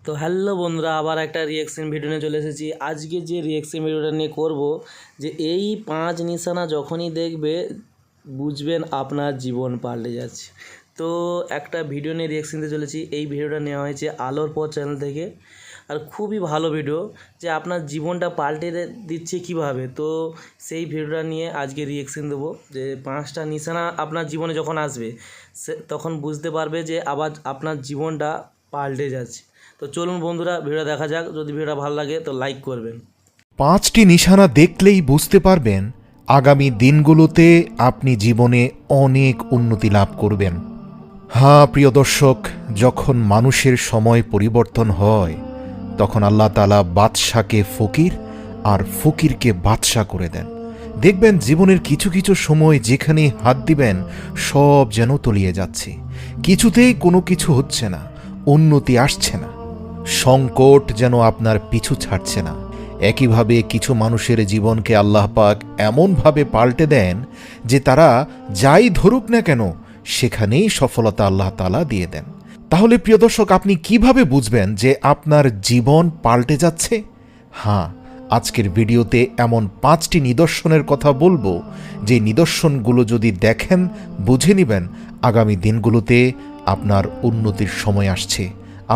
তো হ্যালো বন্ধুরা, আবার একটা রিয়াকশন ভিডিও নিয়ে চলে এসেছি। আজকে যে রিয়াকশন ভিডিওটা নিয়ে করব, যে এই 5 নিশানা যখনই দেখবে বুঝবেন আপনার জীবন পাল্টে যাচ্ছে। তো একটা ভিডিও নিয়ে রিয়াকশন দিতে চলেছি। এই ভিডিওটা নেওয়া হয়েছে আলোর পথ চ্যানেল থেকে, আর খুবই ভালো ভিডিও, যে আপনার জীবনটা পাল্টে দিচ্ছে কিভাবে। তো সেই ভিডিওটা নিয়ে আজকে রিয়াকশন দেবো, যে 5টা নিশানা আপনার জীবনে যখন আসবে তখন বুঝতে পারবে যে আবার আপনার জীবনটা পাল্টে যাচ্ছে। তো চলুন বন্ধুরা, ভিডিও দেখা যাক। যদি ভিডিওটা ভালো লাগে তো লাইক করবেন। 5টি নিশানা দেখলেই বুঝতে পারবেন আগামী দিনগুলোতে আপনি জীবনে অনেক উন্নতি লাভ করবেন। হ্যাঁ প্রিয় দর্শক, যখন মানুষের সময় পরিবর্তন হয় তখন আল্লাহ তাআলা বাদশাকে ফকির আর ফকিরকে বাদশা করে দেন। দেখবেন জীবনের কিছু কিছু সময় যেখানে হাত দিবেন সব যেন তলিয়ে যাচ্ছে, কিছুতেই কোনো কিছু হচ্ছে না, উন্নতি আসছে না, সংকট যেন আপনার পিছু ছাড়ছে না। একইভাবে কিছু মানুষের জীবনকে আল্লাহ পাক এমনভাবে পাল্টে দেন যে তারা যাই ধরুক না কেন সেখানেই সফলতা আল্লাহ তাআলা দিয়ে দেন। তাহলে প্রিয় দর্শক, আপনি কিভাবে বুঝবেন যে আপনার জীবন পাল্টে যাচ্ছে? হ্যাঁ, আজকের ভিডিওতে এমন 5টি নিদর্শনের কথা বলবো, যে নিদর্শনগুলো যদি দেখেন বুঝে নেবেন আগামী দিনগুলোতে আপনার উন্নতির সময় আসছে,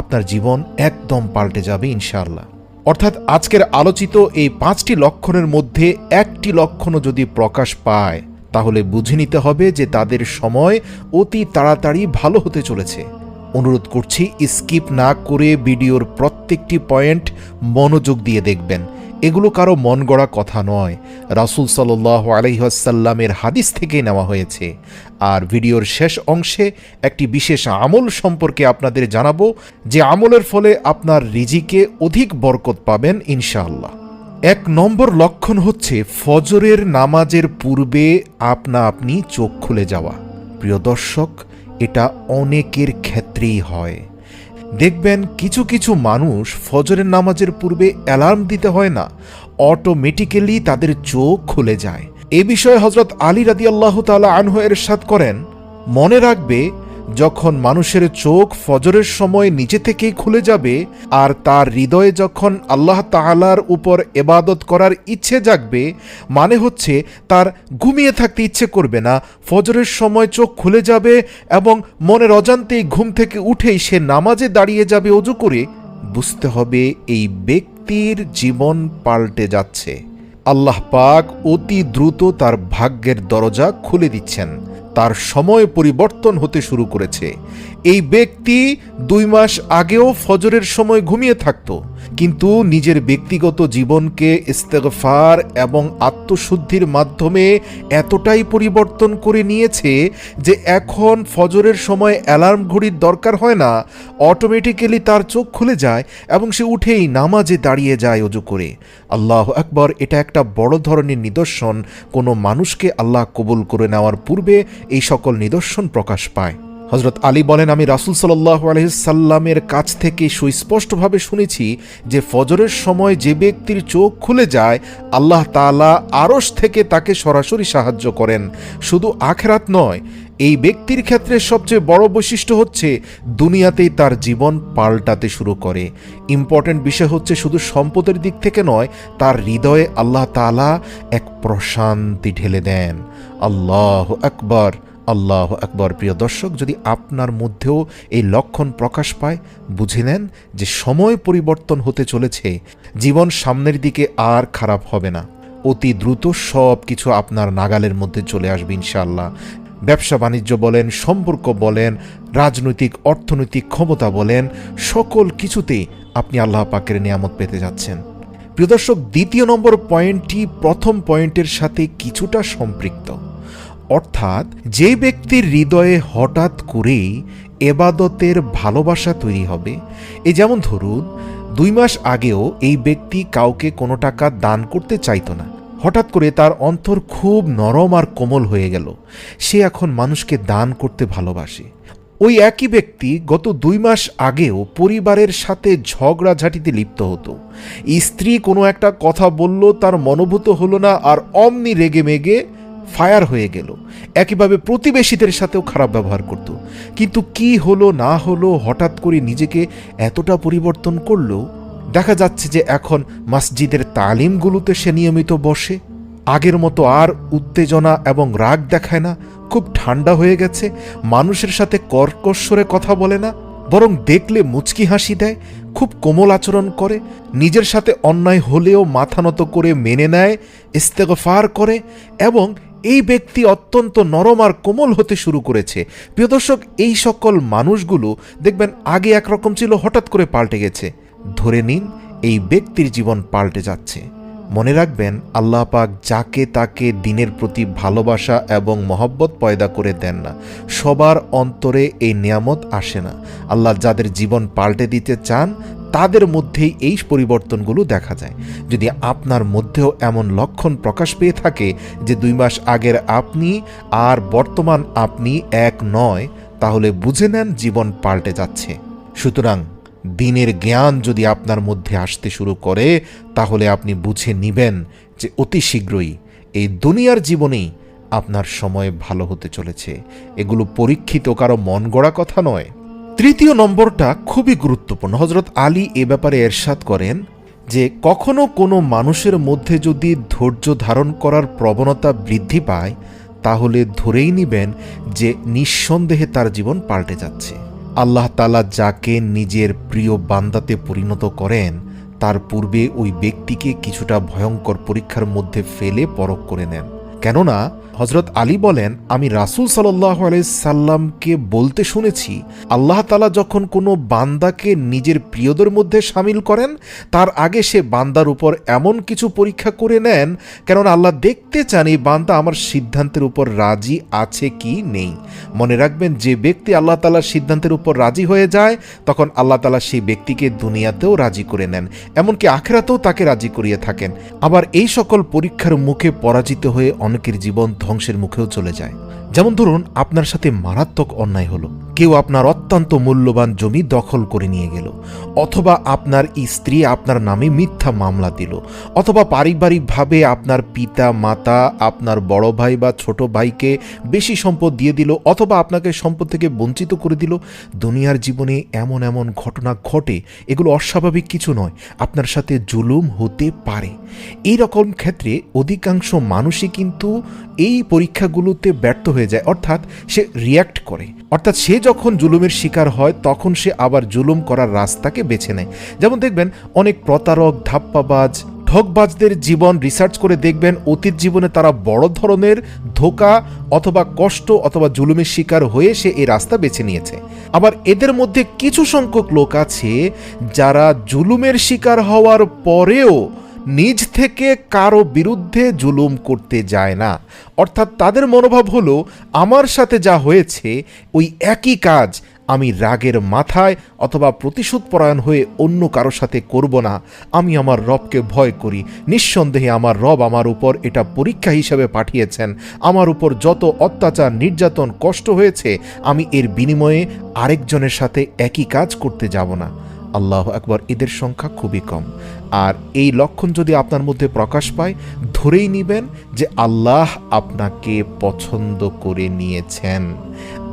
আপনার জীবন একদম পাল্টে যাবে ইনশাআল্লাহ। অর্থাৎ আজকের আলোচিত এই 5টি লক্ষণের মধ্যে একটি লক্ষণও যদি প্রকাশ পায় তাহলে বুঝে নিতে হবে যে তাদের সময় অতি তাড়াতাড়ি ভালো হতে চলেছে। অনুরোধ করছি স্কিপ না করে ভিডিওর প্রত্যেকটি পয়েন্ট মনোযোগ দিয়ে দেখবেন। এগুলো কারো মন গড়া কথা নয়, রাসূল সাল্লাল্লাহু আলাইহি ওয়াসাল্লামের হাদিস থেকে নেওয়া হয়েছে। আর ভিডিওর শেষ অংশে একটি বিশেষ আমল সম্পর্কে আপনাদের জানাবো, যে আমলের ফলে আপনার রিজিকে অধিক বরকত পাবেন ইনশাআল্লাহ। 1 নম্বর লক্ষণ হচ্ছে ফজরের নামাজের পূর্বে আপনা আপনি চোখ খুলে যাওয়া। প্রিয় দর্শক, এটা অনেকের ক্ষেত্রেই হয়। দেখবেন কিছু কিছু মানুষ ফজরের নামাজের পূর্বে অ্যালার্ম দিতে হয় না, অটোমেটিক্যালি তাদের চোখ খুলে যায়। এ বিষয়ে হযরত আলী রাদিয়াল্লাহু তাআলা আনহু ইরশাদ করেন, মনে রাখবে যখন মানুষের চোখ ফজরের সময় নিজে থেকেই খুলে যাবে আর তার হৃদয়ে যখন আল্লাহ তাআলার উপর ইবাদত করার ইচ্ছে জাগবে, মানে হচ্ছে তার ঘুমিয়ে থাকতে ইচ্ছে করবে না, ফজরের সময় চোখ খুলে যাবে এবং মনের অজান্তেই ঘুম থেকে উঠেই সে নামাজে দাঁড়িয়ে যাবে ওযু করে, বুঝতে হবে এই ব্যক্তির জীবন পাল্টে যাচ্ছে। আল্লাহ পাক অতি দ্রুত তার ভাগ্যের দরজা খুলে দিচ্ছেন, তার সময় পরিবর্তন হতে শুরু করেছে। এই ব্যক্তি 2 মাস আগেও ফজরের সময় ঘুমিয়ে থাকত, কিন্তু নিজের ব্যক্তিগত জীবনকে ইস্তেগফার এবং আত্মশুদ্ধির মাধ্যমে এতটাই পরিবর্তন করে নিয়েছে যে এখন ফজরের সময় অ্যালার্ম ঘড়ির দরকার হয় না, অটোমেটিক্যালি তার চোখ খুলে যায় এবং সে উঠেই নামাজে দাঁড়িয়ে যায় ওযু করে। আল্লাহু আকবার! এটা একটা বড় ধরনের নিদর্শন। কোনো মানুষকে আল্লাহ কবুল করে নেওয়ার পূর্বে এই সকল নিদর্শন প্রকাশ পায়। হযরত আলী বলেন, আমি রাসূল সাল্লাল্লাহু আলাইহি সাল্লামের কাছ থেকে সুস্পষ্টভাবে শুনেছি যে ফজরের সময় যে ব্যক্তির চোখ খুলে যায় আল্লাহ তাআলা আরশ থেকে তাকে সরাসরি সাহায্য করেন। শুধু আখিরাত নয়, এই ব্যক্তির ক্ষেত্রে সবচেয়ে বড় বৈশিষ্ট্য হচ্ছে দুনিয়াতেই তার জীবন পাল্টাতে শুরু করে। ইম্পর্টেন্ট বিষয় হচ্ছে শুধু সম্পদের দিক থেকে নয়, তার হৃদয়ে আল্লাহ তাআলা এক প্রশান্তি ঢেলে দেন। আল্লাহু আকবার, আল্লাহু আকবার! প্রিয় দর্শক, যদি আপনার মধ্যেও এই লক্ষণ প্রকাশ পায়, বুঝে নেন যে সময় পরিবর্তন হতে চলেছে, জীবন সামনের দিকে আর খারাপ হবে না, অতি দ্রুত সব কিছু আপনার নাগালের মধ্যে চলে আসবে ইনশাআল্লাহ। ব্যবসা বাণিজ্য বলেন, সম্পর্ক বলেন, রাজনৈতিক অর্থনৈতিক ক্ষমতা বলেন, সকল কিছুতেই আপনি আল্লাহ পাকের নিয়ামত পেতে যাচ্ছেন। প্রিয় দর্শক, 2 নম্বর পয়েন্টটি প্রথম পয়েন্টের সাথে কিছুটা সম্পৃক্ত। অর্থাৎ যে ব্যক্তির হৃদয়ে হঠাৎ করেই এবাদতের ভালোবাসা তৈরি হবে, এই যেমন ধরুন 2 মাস আগেও এই ব্যক্তি কাউকে কোনো টাকা দান করতে চাইতো না, হঠাৎ করে তার অন্তর খুব নরম আর কোমল হয়ে গেল, সে এখন মানুষকে দান করতে ভালোবাসে। ওই একই ব্যক্তি গত 2 মাস আগেও পরিবারের সাথে ঝগড়াঝাটিতে লিপ্ত হতো, স্ত্রী কোনো একটা কথা বলল, তার মনোভূত হলো না আর অমনি রেগে মেগে ফায়ার হয়ে গেল। একইভাবে প্রতিবেশীদের সাথেও খারাপ ব্যবহার করত। কিন্তু কি হলো না হলো, হঠাৎ করে নিজেকে এতটা পরিবর্তন করলো, দেখা যাচ্ছে যে এখন মসজিদের তালিমগুলোতে সে নিয়মিত বসে, আগের মতো আর উত্তেজনা এবং রাগ দেখায় না, খুব ঠান্ডা হয়ে গেছে, মানুষের সাথে কর্কশ্বরে কথা বলে না, বরং দেখলে মুচকি হাসি দেয়, খুব কোমল আচরণ করে, নিজের সাথে অন্যায় হলেও মাথা নত করে মেনে নেয়, ইস্তেগফার করে, এবং এই ব্যক্তি অত্যন্ত নরম আর কোমল হতে শুরু করেছে। প্রিয় দর্শক, এই সকল মানুষগুলো দেখবেন আগে একরকম ছিল, হঠাৎ করে পাল্টে গেছে। ধরে নিন এই ব্যক্তির জীবন পাল্টে যাচ্ছে। মনে রাখবেন, আল্লাহ পাক যাকে তাকে দিনের প্রতি ভালোবাসা এবং মহব্বত পয়দা করে দেন না। সবার অন্তরে এই নিয়ামত আসে না। আল্লাহ যাদের জীবন পাল্টে দিতে চান তাদের মধ্যেই এই পরিবর্তনগুলো দেখা যায়। যদি আপনার মধ্যেও এমন লক্ষণ প্রকাশ পেয়ে থাকে যে 2 মাস আগের আপনি আর বর্তমান আপনি এক নয়, তাহলে বুঝে নেন জীবন পাল্টে যাচ্ছে। সুতরাং দিনের জ্ঞান যদি আপনার মধ্যে আসতে শুরু করে, তাহলে আপনি বুঝে নিবেন যে অতি শীঘ্রই এই দুনিয়ার জীবনেই আপনার সময় ভালো হতে চলেছে। এগুলো পরীক্ষিত কারো মন গড়া কথা নয়। তৃতীয় নম্বরটা খুবই গুরুত্বপূর্ণ। হযরত আলী এ ব্যাপারে এরশাদ করেন যে কখনো কোনো মানুষের মধ্যে যদি ধৈর্য ধারণ করার প্রবণতা বৃদ্ধি পায়, তাহলে ধরেই নিবেন যে নিঃসন্দেহে তার জীবন পাল্টে যাচ্ছে। আল্লাহ তাআলা যাকে নিজের প্রিয় বান্দাতে পরিণত করেন, তার পূর্বে ওই ব্যক্তিকে কিছুটা ভয়ঙ্কর পরীক্ষার মধ্যে ফেলে পরখ করে নেন। কেননা হযরত আলী বলেন, আমি রাসূল সাল্লাল্লাহু আলাইহি সাল্লামকে বলতে শুনেছি, আল্লাহ তাআলা যখন কোনো বান্দাকে নিজের প্রিয়দের মধ্যে শামিল করেন, তার আগে সে বান্দার উপর এমন কিছু পরীক্ষা করে নেন, কেননা আল্লাহ দেখতে চান এই বান্দা আমার সিদ্ধান্তের উপর রাজি আছে কি নেই। মনে রাখবেন, যে ব্যক্তি আল্লাহ তাআলার সিদ্ধান্তের উপর রাজি হয়ে যায়, তখন আল্লাহ তাআলা সেই ব্যক্তিকে দুনিয়াতেও রাজি করে নেন, এমনকি আখিরাতেও তাকে রাজি করিয়ে থাকেন। আবার এই সকল পরীক্ষার মুখে পরাজিত হয়ে অনেকের জীবন ধ্বংসের মুখেও চলে যায়। যেমন ধরুন, আপনার সাথে মারাত্মক অন্যায় হলো, কেউ আপনার অত্যন্ত মূল্যবান জমি দখল করে নিয়ে গেল, অথবা আপনার স্ত্রী আপনার নামে মিথ্যা মামলা দিল, অথবা পারিবারিকভাবে আপনার পিতা মাতা আপনার বড় ভাই বা ছোট ভাইকে বেশি সম্পদ দিয়ে দিল, অথবা আপনাকে সম্পদ থেকে বঞ্চিত করে দিল। দুনিয়ার জীবনে এমন এমন ঘটনা ঘটে, এগুলো অস্বাভাবিক কিছু নয়, আপনার সাথে জুলুম হতে পারে। এই রকম ক্ষেত্রে অধিকাংশ মানুষই কিন্তু এই পরীক্ষাগুলোতে ব্যর্থ হয়ে যায়, অর্থাৎ সে রিয়্যাক্ট করে। অর্থাৎ সে যখন জুলুমের শিকার হয়, তখন সে আবার জুলুম করার রাস্তাকে বেছে নেয়। যেমন দেখবেন, অনেক প্রতারক, ধাপ্পাবাজ, ঠকবাজদের জীবন রিসার্চ করে দেখবেন, অতীত জীবনে তারা বড় ধরনের ধোঁকা অথবা কষ্ট অথবা জুলুমের শিকার হয়ে সে এই রাস্তা বেছে নিয়েছে। আবার এদের মধ্যে কিছু সংখ্যক লোক আছে যারা জুলুমের শিকার হওয়ার পরেও নিজ থেকে কারো বিরুদ্ধে জুলুম করতে যায় না। অর্থাৎ তাদের মনোভাব হলো, আমার সাথে যা হয়েছে ওই একই কাজ আমি রাগের মাথায় অথবা প্রতিশোধ পরায়ণ হয়ে অন্য কারো সাথে করব না। আমি আমার রবকে ভয় করি, নিঃসন্দেহে আমার রব আমার উপর এটা পরীক্ষা হিসেবে পাঠিয়েছেন। আমার উপর যত অত্যাচার, নির্যাতন, কষ্ট হয়েছে, আমি এর বিনিময়ে আরেকজনের সাথে একই কাজ করতে যাব না। আল্লাহু আকবার, এদের সংখ্যা খুবই কম। আর এই লক্ষণ যদি আপনার মধ্যে প্রকাশ পায়, ধরেই নিবেন যে আল্লাহ আপনাকে পছন্দ করে নিয়েছেন।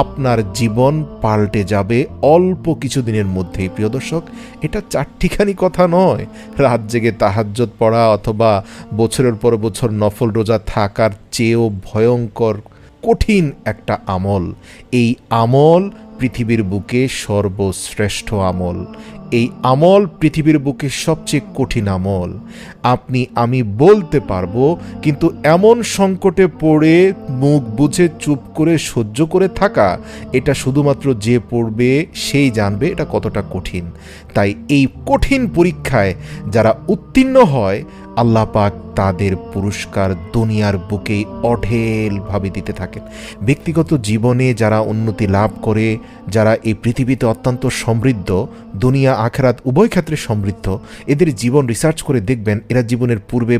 আপনার জীবন পাল্টে যাবে অল্প কিছুদিনের মধ্যেই। প্রিয় দর্শক, এটা চারটিখানি কথা নয়। রাত জেগে তাহাজ্জুদ পড়া অথবা বছরের পর বছর নফল রোজা থাকার চেয়েও ভয়ঙ্কর কঠিন একটা আমল। এই আমল পৃথিবীর বুকে সর্বশ্রেষ্ঠ আমল। এই আমল পৃথিবীর বুকে সবচেয়ে কঠিন আমল। আপনি আমি বলতে পারবো, কিন্তু এমন সংকটে পড়ে মুখ বুজে চুপ করে সহ্য করে থাকা, এটা শুধুমাত্র যে পড়বে সেই জানবে এটা কতটা কঠিন। তাই এই কঠিন পরীক্ষায় যারা উত্তীর্ণ হয়, আল্লাহ পাক তাদের পুরস্কার দুনিয়ার বুকেই অঢেলভাবে দিতে থাকেন। ব্যক্তিগত জীবনে যারা উন্নতি লাভ করে, যারা এই পৃথিবীতে অত্যন্ত সমৃদ্ধ, দুনিয়া আখিরাত উভয় ক্ষেত্রে সমৃদ্ধ, এদের জীবন রিসার্চ করে দেখবেন এরা জীবনের পূর্বে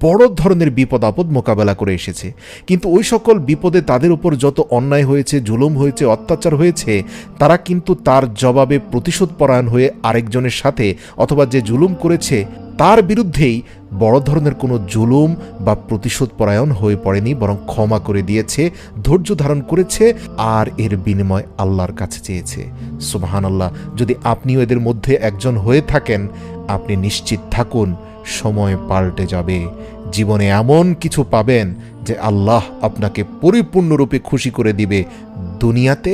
বড় ধরনের বিপদ আপদ মোকাবেলা করে এসেছে, কিন্তু ওই সকল বিপদে তাদের উপর যত অন্যায় হয়েছে, জুলুম হয়েছে, অত্যাচার হয়েছে, তারা কিন্তু তার জবাবে প্রতিশোধ পরায়ণ হয়ে আরেকজনের সাথে অথবা যে জুলুম করেছে তার বিরুদ্ধেই বড় ধরনের কোনো জুলুম বা প্রতিশোধ পরায়ণ হয়ে পড়েনি, বরং ক্ষমা করে দিয়েছে, ধৈর্য ধারণ করেছে আর এর বিনিময় আল্লাহর কাছে চেয়েছে। সুবহানাল্লাহ। যদি আপনিও এদের মধ্যে একজন হয়ে থাকেন, আপনি নিশ্চিত থাকুন সময় পাল্টে যাবে। জীবনে এমন কিছু পাবেন যে আল্লাহ আপনাকে পরিপূর্ণরূপে খুশি করে দিবে, দুনিয়াতে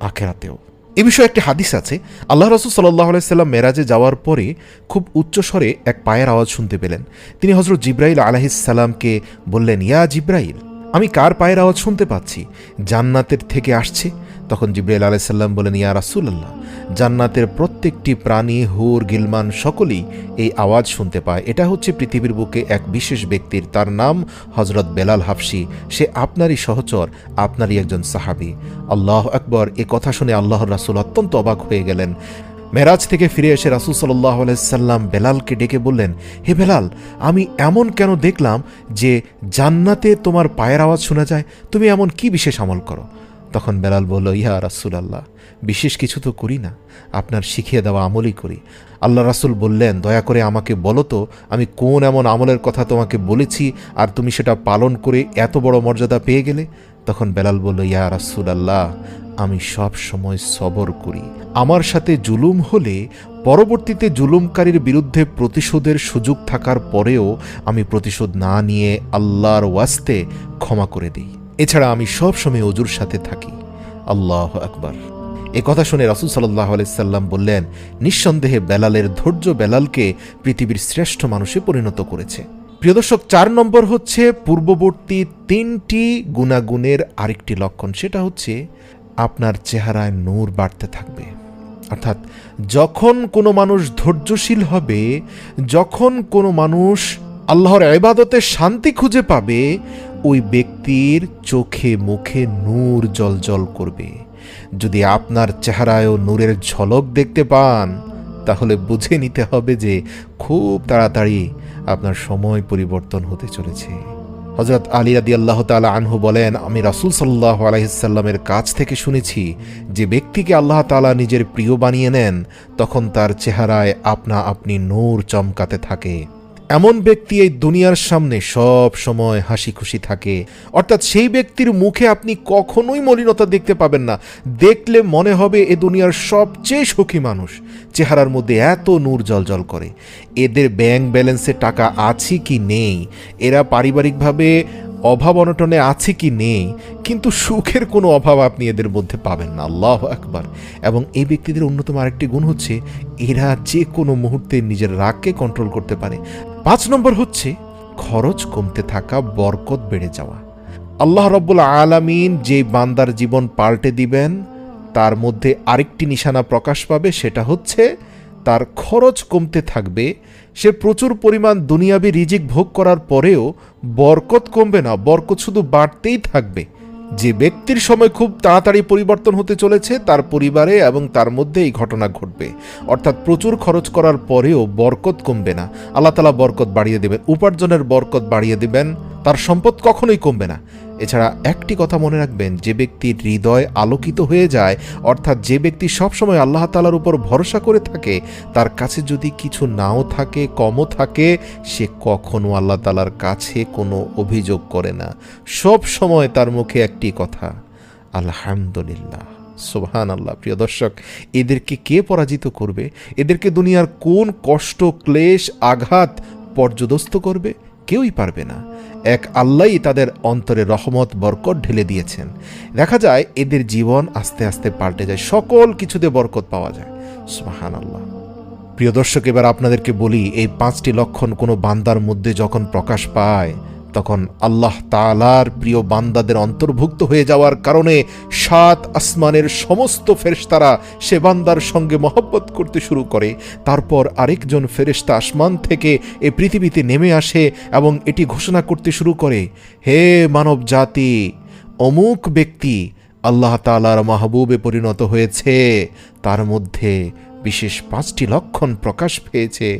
আখেরাতেও। এ বিষয়ে একটি হাদিস আছে। আল্লাহ রাসূল সাল্লাল্লাহু আলাইহি সাল্লাম মেরাজে যাওয়ার পরে খুব উচ্চস্বরে এক পায়ের আওয়াজ শুনতে পেলেন। তিনি হযরত জিবরাইল আলাইহিস সালামকে বললেন, ইয়া জিবরাইল, আমি কার পায়ের আওয়াজ শুনতে পাচ্ছি? জান্নাতের থেকে আসছে। তখন জিবরাইল আলাইহিস সালাম বলেন, ইয়া রাসূলুল্লাহ, জান্নাতের প্রত্যেকটি প্রাণী, হুর, গিলমান সকলেই এই আওয়াজ শুনতে পায়। এটা হচ্ছে পৃথিবীর বুকে এক বিশেষ ব্যক্তির, তার নাম হযরত বেলাল হাবশী। সে আপনারই সহচর, আপনারই একজন সাহাবী। আল্লাহু আকবার। এ কথা শুনে আল্লাহর রাসূল অত্যন্ত অবাক হয়ে গেলেন। মেরাজ থেকে ফিরে এসে রাসূল সাল্লাল্লাহু আলাইহি সাল্লাম বেলালকে ডেকে বললেন, হে বেলাল, আমি এমন কেন দেখলাম যে জান্নাতে তোমার পায়ের আওয়াজ শোনা যায়? তুমি এমন কি বিশেষ আমল করো? তখন বেলাল বলল, ইয়া রাসূলুল্লাহ, বিশেষ কিছু তো করি না, আপনার শিখিয়ে দেওয়া আমলই করি। আল্লাহ রাসূল বললেন, দয়া করে আমাকে বলো তো, আমি কোন এমন আমলের কথা তোমাকে বলেছি আর তুমি সেটা পালন করে এত বড় মর্যাদা পেয়ে গেলে? তখন বেলাল বলল, ইয়া রাসূলুল্লাহ, আমি সব সময় সবর করি। আমার সাথে জুলুম হলে পরবর্তীতে জুলুমকারীর বিরুদ্ধে প্রতিশোধের সুযোগ থাকার পরেও আমি প্রতিশোধ না নিয়ে আল্লাহর ওয়াস্তে ক্ষমা করে দিই। এছাড়া আমি সব সময় ওযুর সাথে থাকি। আল্লাহু আকবার। এ কথা শুনে রাসূল সাল্লাল্লাহু আলাইহি সাল্লাম বললেন, নিঃসন্দেহে বেলালের ধৈর্য বেলালকে পৃথিবীর শ্রেষ্ঠ মানুষে পরিণত করেছে। প্রিয় দর্শক, 4 নম্বর হচ্ছে পূর্ববর্তী 3টি গুণাগুণের আরেকটি লক্ষণ। সেটা হচ্ছে আপনার চেহারায় নূর বাড়তে থাকবে। অর্থাৎ যখন কোনো মানুষ ধৈর্যশীল হবে, যখন কোনো মানুষ আল্লাহর ইবাদতে শান্তি খুঁজে পাবে, ওই ব্যক্তির চোখে মুখে নূর জ্বলজ্বল করবে। যদি আপনার চেহারায়ও নূরের ঝলক দেখতে পান, তাহলে বুঝে নিতে হবে যে খুব তাড়াতাড়ি আপনার সময় পরিবর্তন হতে চলেছে। হযরত আলী রাদিয়াল্লাহু তাআলা আনহু বলেন, আমি রাসূল সাল্লাল্লাহু আলাইহি সাল্লামের কাছ থেকে শুনেছি যে ব্যক্তিকে আল্লাহ তাআলা নিজের প্রিয় বানিয়ে নেন, তখন তার চেহারায় আপনা আপনি নূর চমকাতে থাকে। এমন ব্যক্তি এই দুনিয়ার সামনে সব সময় হাসি খুশি থাকে। অর্থাৎ সেই ব্যক্তির মুখে আপনি কখনোই মলিনতা দেখতে পাবেন না। দেখলে মনে হবে এ দুনিয়ার সবচেয়ে সুখী মানুষ। চেহারার মধ্যে এত নূর জ্বলজ্বল করে। এদের ব্যাংক ব্যালেন্সে টাকা আছে কি নেই, এরা পারিবারিকভাবে অভাব অনটনে আছে কি নেই, কিন্তু সুখের কোনো অভাব আপনি এদের মধ্যে পাবেন না। আল্লাহু আকবার। এবং এই ব্যক্তিদের অন্যতম আরেকটি গুণ হচ্ছে এরা যে কোনো মুহূর্তে নিজের রাগকে কন্ট্রোল করতে পারে। 5 নম্বর হচ্ছে খরচ কমতে থাকা, বরকত বেড়ে যাওয়া। আল্লাহ রাব্বুল আলামিন যে বান্দার জীবন পাল্টে দিবেন, তার মধ্যে আরেকটি নিশানা প্রকাশ পাবে। সেটা হচ্ছে তার খরচ কমতে থাকবে। সে প্রচুর পরিমাণ দুনিয়াবি রিজিক ভোগ করার পরেও বরকত কমবে না, বরকত শুধু বাড়তেই থাকবে। যে ব্যক্তির সময় খুব তাড়াতাড়ি পরিবর্তন হতে চলেছে, তার পরিবারে এবং তার মধ্যে এই ঘটনা ঘটবে। অর্থাৎ প্রচুর খরচ করার পরেও বরকত কমবে না, আল্লাহ তাআলা বরকত বাড়িয়ে দেবেন, উপার্জনের বরকত বাড়িয়ে দেবেন, তার সম্পদ কখনোই কমবে না। এছাড়া একটি কথা মনে রাখবেন, যে ব্যক্তির হৃদয় আলোকিত হয়ে যায়, অর্থাৎ যে ব্যক্তি সবসময় আল্লাহ তাআলার উপর ভরসা করে থাকে, তার কাছে যদি কিছু নাও থাকে, কমও থাকে, সে কখনো আল্লাহ তাআলার কাছে কোনো অভিযোগ করে না। সব সময় তার মুখে একটি কথা, আলহামদুলিল্লাহ, সুবহানাল্লাহ। প্রিয় দর্শক, এদেরকে কে পরাজিত করবে? এদেরকে দুনিয়ার কোন কষ্ট, ক্লেশ, আঘাত পর্যদস্ত করবে? কেউই পারবে না। এক আল্লাহই তাদের অন্তরে রহমত, বরকত ঢেলে দিয়েছেন। দেখা যায় এদের জীবন আস্তে আস্তে পাল্টে যায়, সকল কিছুতে বরকত পাওয়া যায়। সুবহানাল্লাহ। প্রিয় দর্শক, এবার আপনাদেরকে বলি, এই 5টি লক্ষণ কোনো বান্দার মধ্যে যখন প্রকাশ পায়, তখন আল্লাহ তাআলার প্রিয় বান্দাদের অন্তর্ভুক্ত হয়ে যাওয়ার কারণে 7 আসমানের সমস্ত ফেরেশতারা সে বান্দার সঙ্গে মহব্বত করতে শুরু করে। তারপর আরেকজন ফেরেশতা আসমান থেকে এই পৃথিবীতে নেমে আসে এবং এটি ঘোষণা করতে শুরু করে, হে মানব জাতি, অমুক ব্যক্তি আল্লাহ তাআলার মাহবুবে পরিণত হয়েছে, তার মধ্যে বিশেষ 5টি লক্ষণ প্রকাশ পেয়েছে।